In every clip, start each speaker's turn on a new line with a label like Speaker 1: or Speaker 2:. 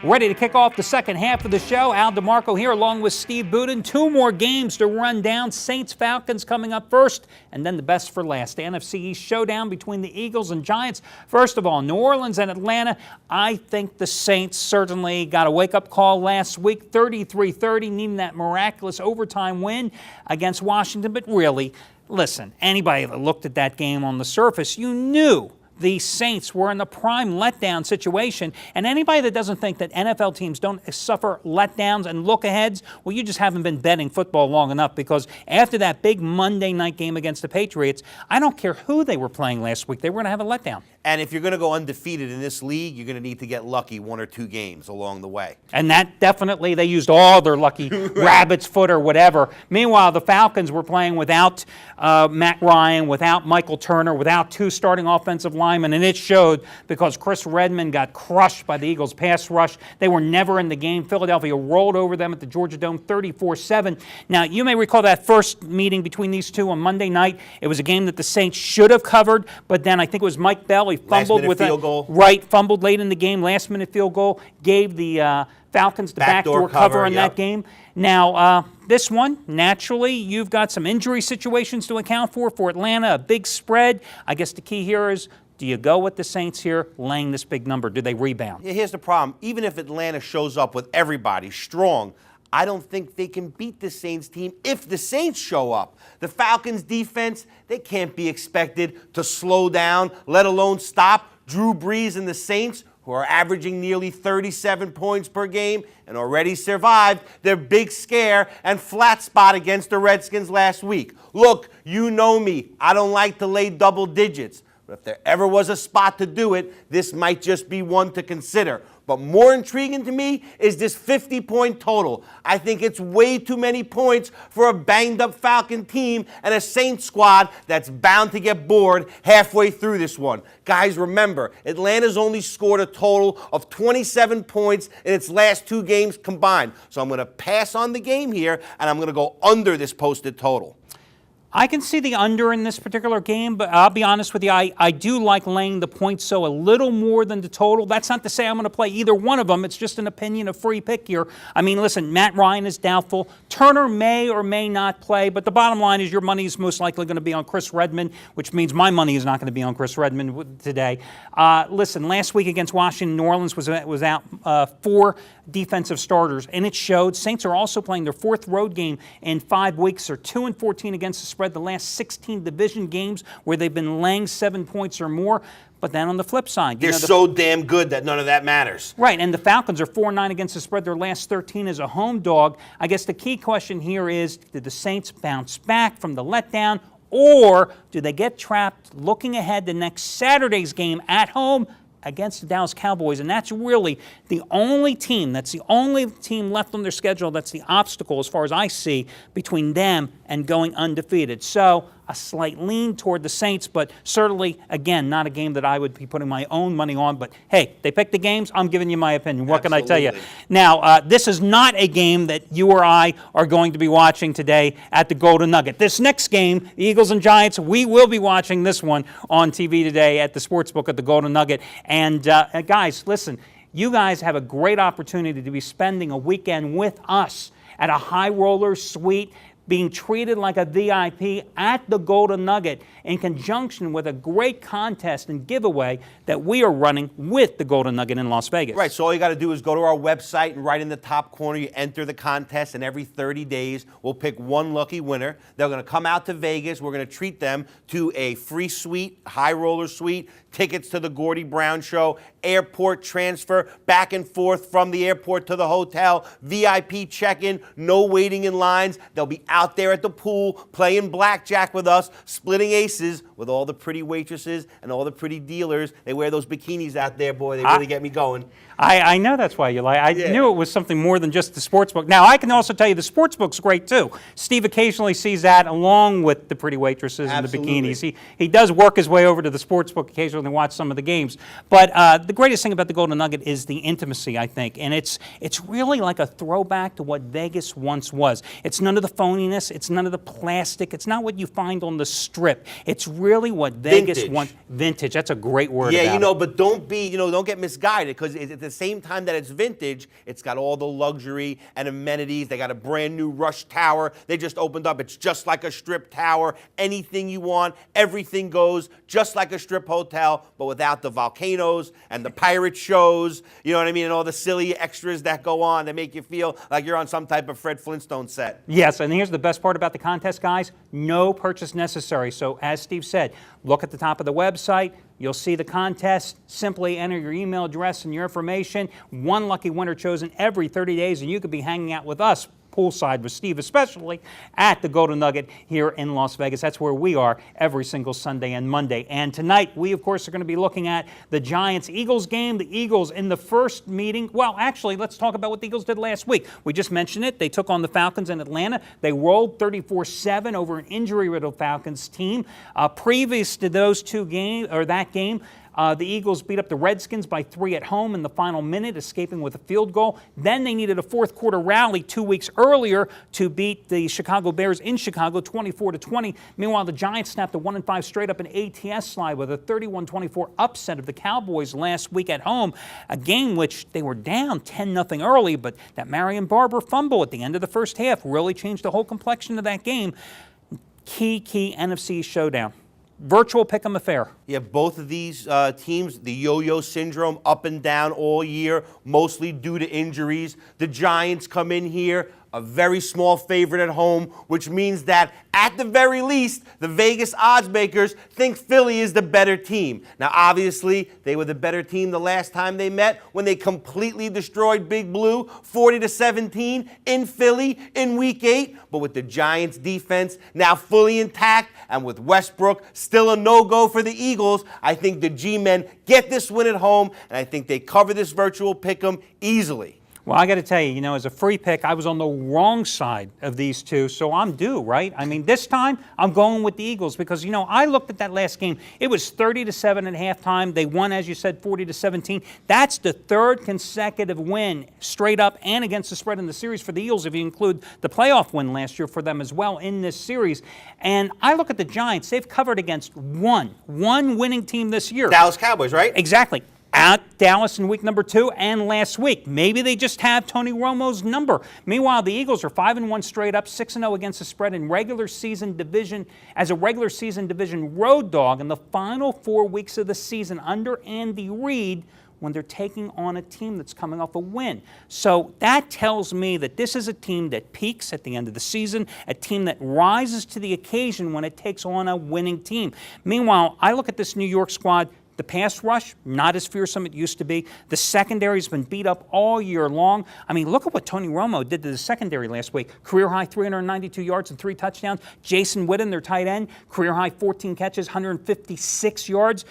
Speaker 1: Ready to kick off the second half of the show. Al DeMarco here along with Steve Budin. Two more games to run down. Saints-Falcons coming up first, and then the best for last. The NFC East showdown between the Eagles and Giants. First of all, New Orleans and Atlanta. I think the Saints certainly got a wake-up call last week. 33-30, needing that miraculous overtime win against Washington. But really, listen, anybody that looked at that game on the surface, you knew the Saints were in the prime letdown situation. And anybody that doesn't think that NFL teams don't suffer letdowns and look-aheads, well, you just haven't been betting football long enough, because after that big Monday night game against the Patriots, I don't care who they were playing last week, they were going to have a letdown.
Speaker 2: And if you're going to go undefeated in this league, you're going to need to get lucky one or two games along the way.
Speaker 1: And that definitely, they used all their lucky rabbit's foot or whatever. Meanwhile, the Falcons were playing without Matt Ryan, without Michael Turner, without two starting offensive linemen, and it showed because Chris Redmond got crushed by the Eagles' pass rush. They were never in the game. Philadelphia rolled over them at the Georgia Dome 34-7. Now, you may recall that first meeting between these two on Monday night. It was a game that the Saints should have covered, but then I think it was Mike Bell. He fumbled with
Speaker 2: field goal.
Speaker 1: Right, fumbled late in the game, last-minute field goal, gave the Falcons the backdoor cover in that game. Now, this one, naturally, you've got some injury situations to account for Atlanta, a big spread. I guess the key here is, do you go with the Saints here, laying this big number? Do they rebound?
Speaker 2: Yeah, here's the problem. Even if Atlanta shows up with everybody strong, I don't think they can beat the Saints team if the Saints show up. The Falcons defense, they can't be expected to slow down, let alone stop Drew Brees and the Saints, who are averaging nearly 37 points per game and already survived their big scare and flat spot against the Redskins last week. Look, you know me. I don't like to lay double digits. But if there ever was a spot to do it, this might just be one to consider. But more intriguing to me is this 50-point total. I think it's way too many points for a banged-up Falcon team and a Saints squad that's bound to get bored halfway through this one. Guys, remember, Atlanta's only scored a total of 27 points in its last two games combined. So I'm going to pass on the game here, and I'm going to go under this posted total.
Speaker 1: I can see the under in this particular game, but I'll be honest with you, I do like laying the points so a little more than the total. That's not to say I'm going to play either one of them. It's just an opinion, a free pick here. I mean, listen, Matt Ryan is doubtful. Turner may or may not play, but the bottom line is your money is most likely going to be on Chris Redmond, which means my money is not going to be on Chris Redmond today. Listen, last week against Washington, New Orleans was out 4 defensive starters, and it showed. Saints are also playing their 4th road game in 5 weeks. They're 2-14 against the spread the last 16 division games where they've been laying 7 points or more. But then on the flip side,
Speaker 2: they're so damn good that none of that matters.
Speaker 1: Right, and the Falcons are 4-9 against the spread. Their last 13 as a home dog. I guess the key question here is, did the Saints bounce back from the letdown, or do they get trapped looking ahead to next Saturday's game at home against the Dallas Cowboys? And that's really the only team left on their schedule that's the obstacle, as far as I see, between them and going undefeated. So a slight lean toward the Saints, but certainly, again, not a game that I would be putting my own money on. But hey, they pick the games, I'm giving you my opinion. What can I tell you? Now, this is not a game that you or I are going to be watching today at the Golden Nugget. This next game, the Eagles and Giants, we will be watching this one on TV today at the Sportsbook at the Golden Nugget. And guys, listen, you guys have a great opportunity to be spending a weekend with us at a high roller suite, being treated like a VIP at the Golden Nugget in conjunction with a great contest and giveaway that we are running with the Golden Nugget in Las Vegas.
Speaker 2: Right, so all you got to do is go to our website, and right in the top corner you enter the contest, and every 30 days we'll pick one lucky winner. They're going to come out to Vegas. We're going to treat them to a free suite, high roller suite, tickets to the Gordy Brown Show, airport transfer, back and forth from the airport to the hotel, VIP check-in, no waiting in lines. They'll be out there at the pool playing blackjack with us, splitting aces with all the pretty waitresses and all the pretty dealers. They wear those bikinis out there, boy. They really get me going.
Speaker 1: I know that's why you like. I knew it was something more than just the sportsbook. Now, I can also tell you the sportsbook's great, too. Steve occasionally sees that along with the pretty waitresses and the bikinis. He does work his way over to the sportsbook occasionally and watch some of the games. But the greatest thing about the Golden Nugget is the intimacy, I think. And it's really like a throwback to what Vegas once was. It's none of the phony shininess. It's none of the plastic. It's not what you find on the strip. It's really what Vegas
Speaker 2: Vintage.
Speaker 1: wants. Vintage. That's a great word.
Speaker 2: Yeah,
Speaker 1: about it.
Speaker 2: but don't be, don't get misguided, because at the same time that it's vintage, it's got all the luxury and amenities. They got a brand new Rush Tower. They just opened up. It's just like a strip tower. Anything you want, everything goes, just like a strip hotel, but without the volcanoes and the pirate shows, you know what I mean, and all the silly extras that go on that make you feel like you're on some type of Fred Flintstone set.
Speaker 1: Yes, and here's the best part about the contest, guys. No purchase necessary. So as Steve said, look at the top of the website. You'll see the contest. Simply enter your email address and your information. One lucky winner chosen every 30 days, and you could be hanging out with us poolside with Steve, especially at the Golden Nugget here in Las Vegas. That's where we are every single Sunday and Monday. And tonight, we, of course, are going to be looking at the Giants-Eagles game. The Eagles in the first meeting. Well, actually, let's talk about what the Eagles did last week. We just mentioned it. They took on the Falcons in Atlanta. They rolled 34-7 over an injury-riddled Falcons team. Previous to those that game, the Eagles beat up the Redskins by 3 at home in the final minute, escaping with a field goal. Then they needed a fourth quarter rally 2 weeks earlier to beat the Chicago Bears in Chicago 24-20. Meanwhile, the Giants snapped a 1-5 straight up an ATS slide with a 31-24 upset of the Cowboys last week at home, a game which they were down 10-0 early, but that Marion Barber fumble at the end of the first half really changed the whole complexion of that game. Key NFC showdown. Virtual pick'em affair.
Speaker 2: Yeah, both of these teams, the yo-yo syndrome, up and down all year, mostly due to injuries. The Giants come in here, a very small favorite at home, which means that at the very least, the Vegas odds makers think Philly is the better team. Now, obviously, they were the better team the last time they met when they completely destroyed Big Blue 40-17 in Philly in Week 8. But with the Giants' defense now fully intact and with Westbrook still a no-go for the Eagles, I think the G-men get this win at home, and I think they cover this virtual pick'em easily.
Speaker 1: Well, I got to tell you, as a free pick, I was on the wrong side of these two, so I'm due, right? I mean, this time I'm going with the Eagles because, I looked at that last game. It was 30-7 at halftime. They won, as you said, 40-17. That's the third consecutive win, straight up and against the spread in the series for the Eagles, if you include the playoff win last year for them as well in this series. And I look at the Giants. They've covered against one winning team this year.
Speaker 2: Dallas Cowboys, right?
Speaker 1: Exactly. At Dallas in week number 2 and last week. Maybe they just have Tony Romo's number. Meanwhile, the Eagles are 5-1 straight up, 6-0 against the spread in regular season division as a regular season division road dog in the final 4 weeks of the season under Andy Reid when they're taking on a team that's coming off a win. So that tells me that this is a team that peaks at the end of the season, a team that rises to the occasion when it takes on a winning team. Meanwhile, I look at this New York squad. The pass rush, not as fearsome it used to be. The secondary's been beat up all year long. I mean, look at what Tony Romo did to the secondary last week. Career-high 392 yards and 3 touchdowns. Jason Witten, their tight end, career-high 14 catches, 156 yards.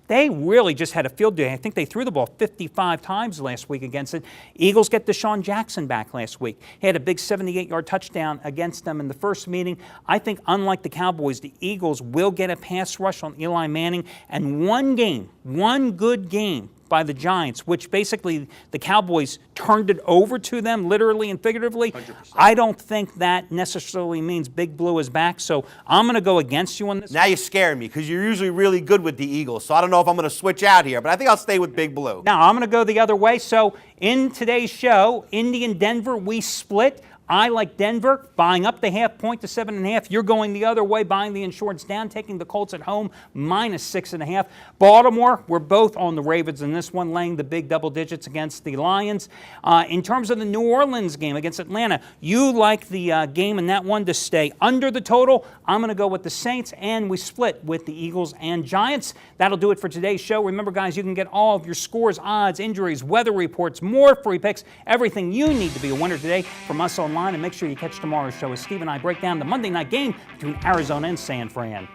Speaker 1: They really just had a field day. I think they threw the ball 55 times last week against it. Eagles get Deshaun Jackson back last week. He had a big 78-yard touchdown against them in the first meeting. I think, unlike the Cowboys, the Eagles will get a pass rush on Eli Manning. And one good game by the Giants, which basically the Cowboys turned it over to them, literally and figuratively.
Speaker 2: 100%.
Speaker 1: I don't think that necessarily means Big Blue is back, so I'm going to go against you on this.
Speaker 2: Now you're scaring me because you're usually really good with the Eagles, so I don't know if I'm going to switch out here, but I think I'll stay with Big Blue.
Speaker 1: Now, I'm going to go the other way. So in today's show, Indy and Denver, we split. I like Denver, buying up the half point to 7.5. You're going the other way, buying the insurance down, taking the Colts at home, -6.5. Baltimore, we're both on the Ravens in this one, laying the big double digits against the Lions. In terms of the New Orleans game against Atlanta, you like the game in that one to stay under the total. I'm going to go with the Saints, and we split with the Eagles and Giants. That'll do it for today's show. Remember, guys, you can get all of your scores, odds, injuries, weather reports, more free picks, everything you need to be a winner today from us online. And make sure you catch tomorrow's show as Steve and I break down the Monday night game between Arizona and San Fran.